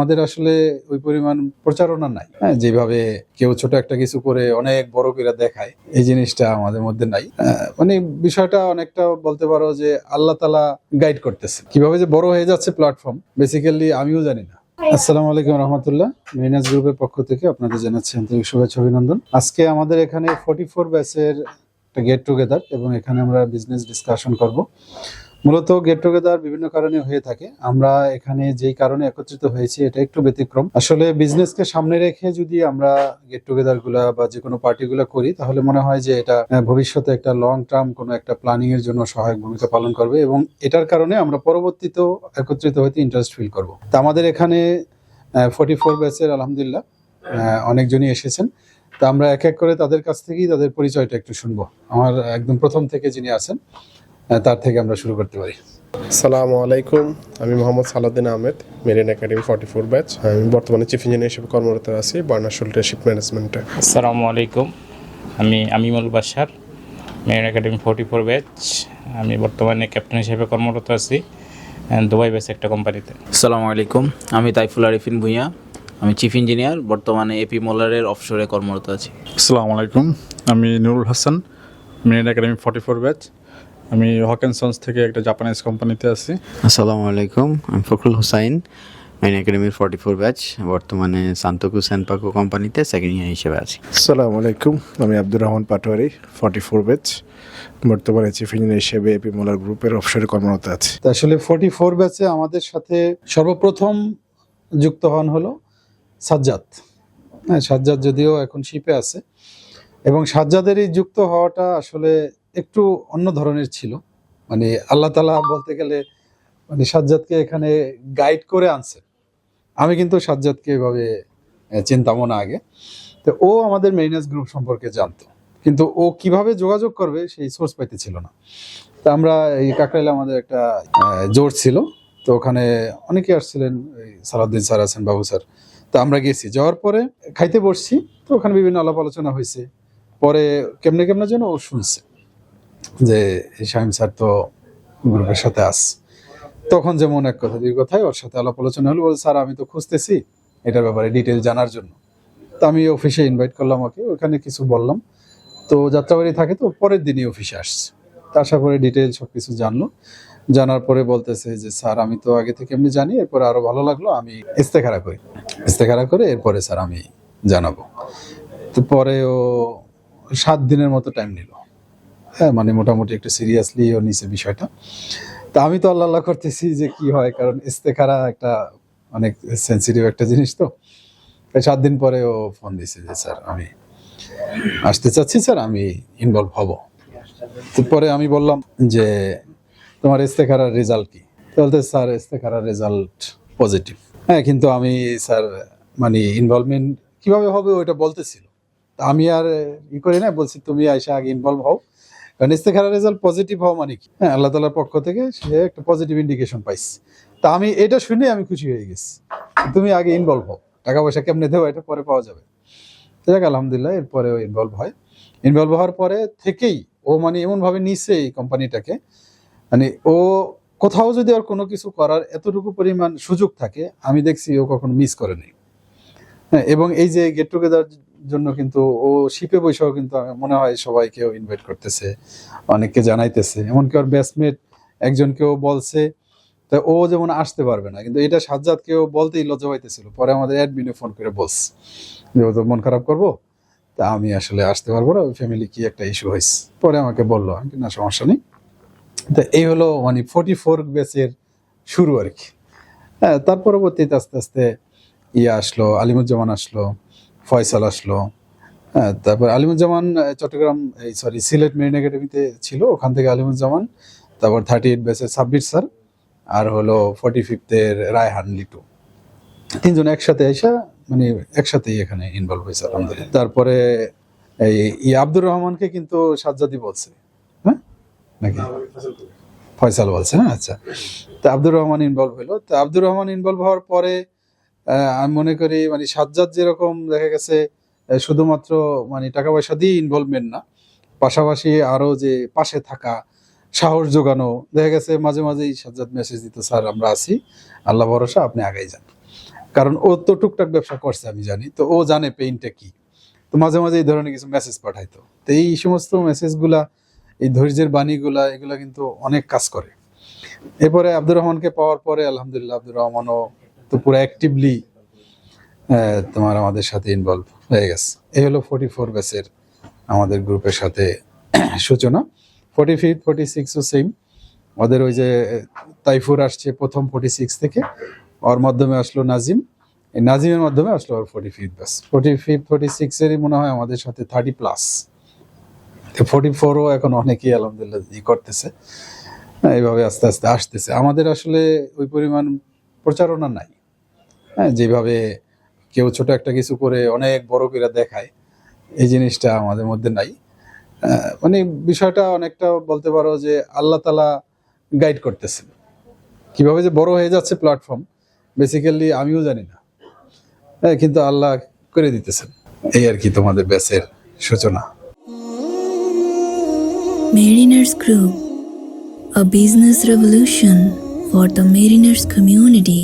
আমাদের আসলে ওই পরিমাণ প্রচারণা নাই। হ্যাঁ, যেভাবে কেউ ছোট একটা কিছু করে অনেক বড় করে দেখায়, এই জিনিসটা আমাদের মধ্যে নাই। মানে বিষয়টা অনেকটা বলতে পারো যে আল্লাহ তাআলা গাইড করতেছে, কিভাবে যে বড় হয়ে যাচ্ছে প্ল্যাটফর্ম, বেসিক্যালি আমিও জানি না। আসসালামু আলাইকুম রহমতুল্লাহ। মেরিনাস গ্রুপের পক্ষ থেকে আপনাদের জানাচ্ছি আন্তরিক শুভেচ্ছা অভিনন্দন। আজকে আমাদের এখানে 44 ব্যাচের একটা গেট টুগেদার, এবং এখানে আমরা বিজনেস ডিসকাশন করব। মূলত গেট টুগেদার বিভিন্ন কারণে হয়ে থাকে। আমরা এখানে যেই কারণে একত্রিত হয়েছি এটা একটু ব্যতিক্রম। আসলে বিজনেসকে সামনে রেখে যদি আমরা গেট টুগেদার গুলা বা যে কোনো পার্টি গুলা করি, তাহলে মনে হয় যে এটা ভবিষ্যতে একটা লং টার্ম কোনো একটা প্ল্যানিং এর জন্য সহায়ক ভূমিকা পালন করবে, এবং এটার কারণে আমরা পরবর্তীতেও একত্রিত হইতে ইন্টারেস্ট ফিল করব। তো আমাদের এখানে 44 ব্যাচের আলহামদুলিল্লাহ অনেকজনই এসেছেন। তো আমরা এক এক করে তাদের কাছ থেকেই তাদের পরিচয়টা একটু শুনবো। আমার একদম প্রথম থেকে যিনি আছেন তার থেকে আমরা শুরু করতে পারি। আসসালামু আলাইকুম, আমি Mohammad Salauddin Ahmed, marine academy 44 batch. আমি বর্তমানে চিফ ইঞ্জিনিয়ার হিসেবে কর্মরত আছি বার্নার শুল্টে শিপ ম্যানেজমেন্টে। আসসালামু আলাইকুম, আমি Amimul Bashar, marine academy 44 batch. আমি বর্তমানে ক্যাপ্টেন হিসেবে কর্মরত আছি দুবাই বেস একটা কোম্পানিতে। আসসালামু আলাইকুম, আমি তাইফুল আরিফিন ভুঁইয়া, আমি চিফ ইঞ্জিনিয়ার, বর্তমানে এপি মোলারের অফশোরে কর্মরত আছি। আসসালামু আলাইকুম, আমি Nurul Hasan, marine academy 44 batch. আমি হকেনসন্স থেকে একটা জাপানিজ কোম্পানিতে আছি। আসসালামু আলাইকুম, আমি ফখরুল হোসাইন, মেরিন একাডেমির 44 ব্যাচ, বর্তমানে সান্তোকু সেনপাকু কোম্পানিতে সেকেন্ড ইয়ার হিসেবে আছি। আসসালামু আলাইকুম, আমি আব্দুর রহমান পাটোয়ারি, 44 ব্যাচ, বর্তমানে চিফ ইঞ্জিনিয়ার হিসেবে এপি মোলার গ্রুপের অফশোরে কর্মরত আছি। আসলে 44 ব্যাচে আমাদের সাথে সর্বপ্রথম যুক্ত হন হলো সাজ্জাদ। হ্যাঁ, সাজ্জাদ যদিও এখন শিপে আছে, এবং সাজ্জাদের এই যুক্ত হওয়াটা আসলে একটু অন্য ধরনের ছিল। মানে আল্লাহ তাআলা বলতে গেলে মানে সাজ্জাদকে এখানে গাইড করে আনছে। আমি কিন্তু সাজ্জাদকে এভাবে চিন্তামও না আগে। তো ও আমাদের মেরিনাস গ্রুপ সম্পর্কে জানতো, কিন্তু ও কিভাবে যোগাযোগ করবে সেই সোর্স পাইতেছিল না। তো আমরা এই কাকরাইলে আমাদের একটা জোর ছিল, তো ওখানে অনেকে আসছিলেন, সালাউদ্দিন স্যার আছেন, বাবু স্যার। তো আমরা গেছি, যাওয়ার পরে খাইতে বসছি, তো ওখানে বিভিন্ন আলাপ আলোচনা হয়েছে। পরে কেমনে কেমনে যেন ও শুনছে যে শাহিম স্যার তো গ্রুপের সাথে আস। তখন যেমন এক কথা দুই কথায় ওর সাথে আলাপ আলোচনা হলো, বলে স্যার আমি তো খুঁজতেছি এটার ব্যাপারে ডিটেল জানার জন্য। তো আমি অফিসে ইনভাইট করলাম ওকে, ওখানে কিছু বললাম। তো যাত্রাবাড়ি থাকে, তো পরের দিনই অফিসে আসছে। তা আশা করে ডিটেল সবকিছু জানলো। জানার পরে বলতেছে যে স্যার আমি তো আগে থেকে এমনি জানি, এরপরে আরো ভালো লাগলো, আমি ইস্তেখারা করি, ইস্তেখারা করে এরপরে স্যার আমি জানাবো। তো পরে ও 7 দিনের মতো টাইম নিল। হ্যাঁ, মানে মোটামুটি একটু সিরিয়াসলি ও নিছে বিষয়টা। তা আমি তো আল্লাহ করতেছি যে কি হয়, কারণ ইস্তেখারা একটা অনেক সেন্সিটিভ একটা জিনিস। তো 7 দিন পরে ও ফোন দিছে যে স্যার আমি আসতে চাচ্ছি, স্যার আমি ইনভলভ হব। তো পরে আমি বললাম যে তোমার ইস্তেখারার রেজাল্ট কি? বলতে স্যার ইস্তেখারার রেজাল্ট পজিটিভ। হ্যাঁ, কিন্তু আমি স্যার মানে ইনভলভমেন্ট কিভাবে হবে ওইটা বলতেছিল। আমি আর করি না, বলছি তুমি আইসা আগে ইনভলভ হও, কারণ ইস্তেখারার রেজাল্ট পজিটিভ হওয়া মানে কি, হ্যাঁ আল্লাহ তাআলার পক্ষ থেকে সে একটা পজিটিভ ইন্ডিকেশন পাইছে। তা আমি এটা শুনে আমি খুশি হয়ে গেছি, তুমি আগে ইনভলভ হও, টাকা পয়সা কেমনে দেবো এটা পরে পাওয়া যাবে। যাক আলহামদুলিল্লাহ, এরপরে ও ইনভলভ হয়। ইনভলভ হওয়ার পরে থেকেই ও মানে এমন ভাবে নিছে এই কোম্পানিটাকে, মানে ও কোথাও যদি আর কোনো কিছু করার এতটুকু পরিমাণ সুযোগ থাকে, আমি দেখছি ও কখনো মিস করে নেই। হ্যাঁ, এবং এই যে গেট টুগেদার জন্য কিন্তু ও শিপে বৈশাও কিন্তু মনে হয় সবাইকে ইনভাইট করতেছে, অনেককে জানাইতেছে, এমনকি ওর ব্যাচমেট একজনকেও বলছে। তা ও যেমন আসতে পারবে না, কিন্তু এটা সাজ্জাদকেও বলতেই লজ্জা পাইতেছিল। পরে আমাদের অ্যাডমিনে ফোন করে বলছে যে ও তো মন খারাপ করবো, তা আমি আসলে আসতে পারবো না, ওই ফ্যামিলি কি একটা ইস্যু হয়েছে। পরে আমাকে বললো, আমি না সমস্যা নেই। তো এই হলো মানে 44 ব্যাচের শুরু আর কি। হ্যাঁ, তার পরবর্তীতে আস্তে আস্তে আসলো, আলিমুজ্জামান আসলো, ফয়সাল আসলো। হ্যাঁ, তারপর আলিমুজ্জামান চট্টগ্রাম সিলেট মেরিন একাডেমিতে ছিল, ওখান থেকে আলিমুজ্জামান, তারপর 38 ব্যাচের সাব্বির স্যার, আর হলো 45 রায়হান লিটু, তিনজন একসাথে এসে মানে একসাথেই এখানে ইনভলভ হয়েছে আলহামদুলিল্লাহ। তারপরে এই আব্দুর রহমানকে কিন্তু সাজ্জাদি বলছে, হ্যাঁ নাকি ফয়সাল বলছে, হ্যাঁ আচ্ছা। তো আব্দুর রহমান ইনভলভ হলো। তো আব্দুর রহমান ইনভলভ হওয়ার পরে আমি মনে করি মানে সাজ্জাদ যেরকম দেখা গেছে শুধুমাত্র মানে টাকা পয়সা দিয়ে ইনভলভমেন্ট না, পাশাপাশি আরো যে পাশে থাকা, সাহস যোগানো, দেখা গেছে মাঝে মাঝেই সাজ্জাদ মেসেজ দিত, স্যার আমরা আছি, আল্লাহ ভরসা, আপনি আগাই যান। কারণ ও তো টুকটাক ব্যবসা করছে আমি জানি, তো ও জানে পেইনটা কি। তো মাঝে মাঝে এই ধরনের কিছু মেসেজ পাঠাইতো। তো এই সমস্ত মেসেজগুলা, এই ধৈর্যের বাণীগুলা, এগুলা কিন্তু অনেক কাজ করে। এরপরে আব্দুর রহমানকে পাওয়ার পরে আলহামদুলিল্লাহ আব্দুর রহমানও তো পুরো অ্যাক্টিভলি তোমার আমাদের সাথে ইনভলভ হয়ে গেছে। এই হলো 44 ব্যাচের আমাদের গ্রুপের সাথে সূচনা। 45, 46ও সেম। ওদের ওই যে তাইফুর আসছে প্রথম 46 থেকে, ওর মাধ্যমে আসলো নাজিম, এই নাজিমের মাধ্যমে আসলো ওর 45 ব্যাচ। 45, 46-এরই মনে হয় আমাদের সাথে 30+। 44ও এখন অনেকেই আলহামদুলিল্লাহ করতেছে। এইভাবে আস্তে আস্তে আসতেছে। আমাদের আসলে ওই পরিমাণ প্রচারণা নাই, হ্যাঁ, যেভাবে কেউ ছোট একটা কিছু করে অনেক বড় করে দেখায়, এই জিনিসটা আমাদের মধ্যে নাই। মানে বিষয়টা অনেকটা বলতে পারো যে আল্লাহ তাআলা গাইড করতেছেন। কিভাবে যে বড় হয়ে যাচ্ছে প্ল্যাটফর্ম, বেসিক্যালি আমিও জানি না, হ্যাঁ, কিন্তু আল্লাহ করে দিতেছেন। এই আর কি তোমাদের ব্যাচের সূচনা। Mariners Group, a business revolution for the mariners community.